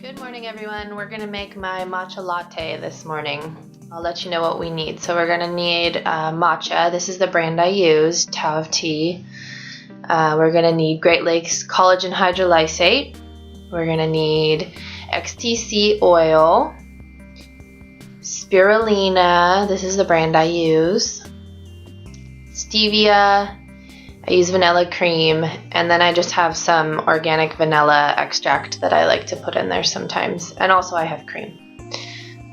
Good morning, everyone. We're going to make my matcha latte this morning. I'll let you know what we need. So we're going to need matcha. This is the brand I use, Tao of Tea. We're going to need Great Lakes collagen hydrolysate. We're going to need XTC oil, Spirulina. This is the brand I use. Stevia. I use vanilla cream, and then I just have some organic vanilla extract that I like to put in there sometimes, and also I have cream.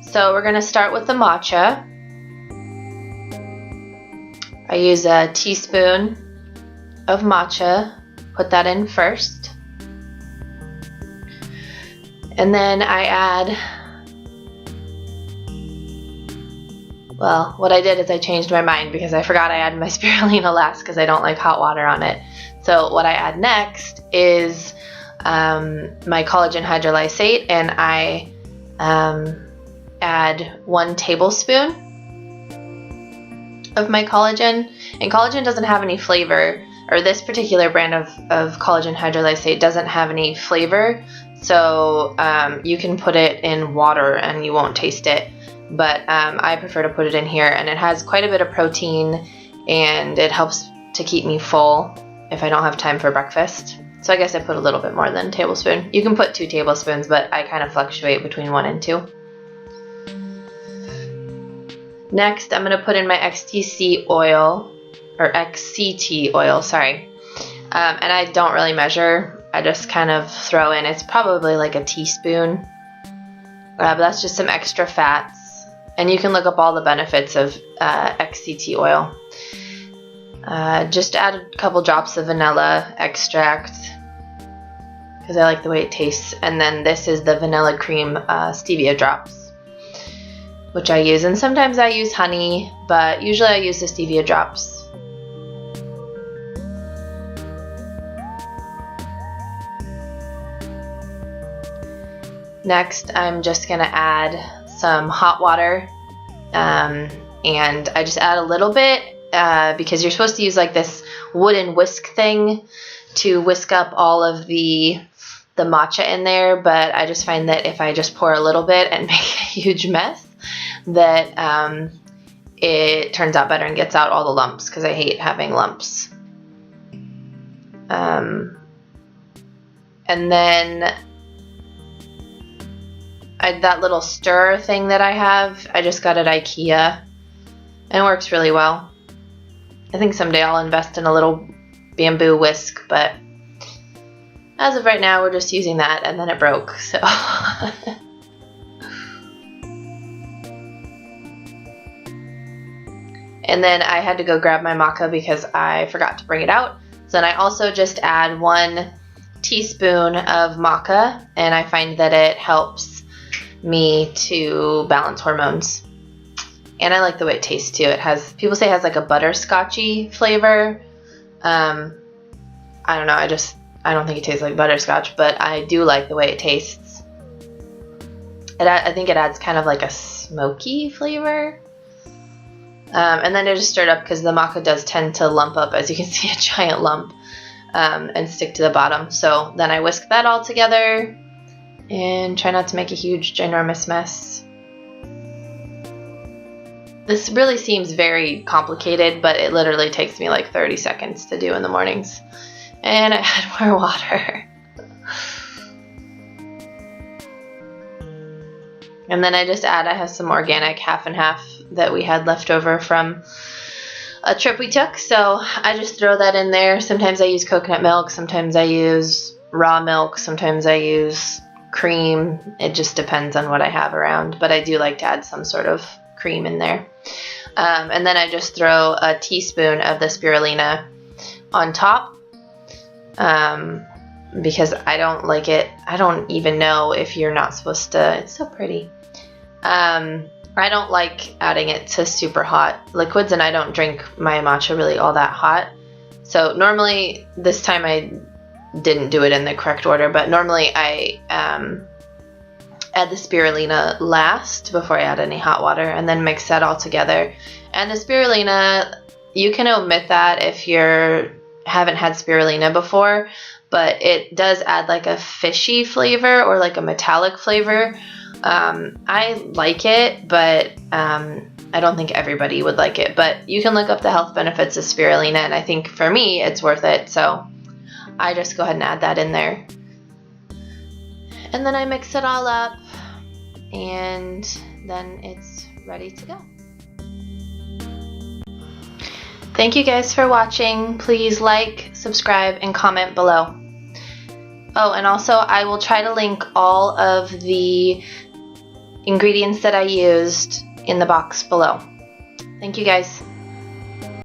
So we're going to start with the matcha. I use a teaspoon of matcha, put that in first, and then I add, well, what I did is I changed my mind because I forgot I added my spirulina last because I don't like hot water on it. So what I add next is my collagen hydrolysate, and I add 1 tablespoon of my collagen. And collagen doesn't have any flavor, or this particular brand of collagen hydrolysate doesn't have any flavor, so you can put it in water and you won't taste it. But I prefer to put it in here, and it has quite a bit of protein, and it helps to keep me full if I don't have time for breakfast. So I guess I put a little bit more than a tablespoon. You can put 2 tablespoons, but I kind of fluctuate between 1 and 2. Next, I'm going to put in my XTC oil, or XCT oil, sorry. And I don't really measure. I just kind of throw in, it's probably like a teaspoon. But that's just some extra fats. And you can look up all the benefits of XCT oil. Just add a couple drops of vanilla extract because I like the way it tastes. And then this is the vanilla cream stevia drops, which I use. And sometimes I use honey, but usually I use the stevia drops. Next, I'm just going to add some hot water, and I just add a little bit because you're supposed to use like this wooden whisk thing to whisk up all of the matcha in there, but I just find that if I just pour a little bit and make a huge mess, that it turns out better and gets out all the lumps, because I hate having lumps. And then that little stir thing that I have, I just got at IKEA, and it works really well. I think someday I'll invest in a little bamboo whisk, but as of right now we're just using that, and then it broke, so and then I had to go grab my maca because I forgot to bring it out. So then I also just add 1 teaspoon of maca, and I find that it helps me to balance hormones, and I like the way it tastes too. It has, people say it has like a butterscotchy flavor. I don't know, I don't think it tastes like butterscotch, but I do like the way it tastes. I think it adds kind of like a smoky flavor. And then I just stir it up because the maca does tend to lump up, as you can see, a giant lump, and stick to the bottom. So then I whisk that all together and try not to make a huge, ginormous mess. This really seems very complicated, but it literally takes me like 30 seconds to do in the mornings. And I add more water. And then I just add, I have some organic half and half that we had left over from a trip we took, so I just throw that in there. Sometimes I use coconut milk, sometimes I use raw milk, sometimes I use cream. It just depends on what I have around, but I do like to add some sort of cream in there. And then I just throw a teaspoon of the spirulina on top, because I don't like it. I don't even know if you're not supposed to. It's so pretty. I don't like adding it to super hot liquids, and I don't drink my matcha really all that hot. So normally, this time I didn't do it in the correct order, but normally I add the spirulina last before I add any hot water, and then mix that all together. And the spirulina, you can omit that if you haven't had spirulina before, but it does add like a fishy flavor or like a metallic flavor. I like it, but I don't think everybody would like it. But you can look up the health benefits of spirulina, and I think for me it's worth it, so I just go ahead and add that in there. And then I mix it all up, and then it's ready to go. Thank you guys for watching. Please like, subscribe, and comment below. Oh, and also I will try to link all of the ingredients that I used in the box below. Thank you guys.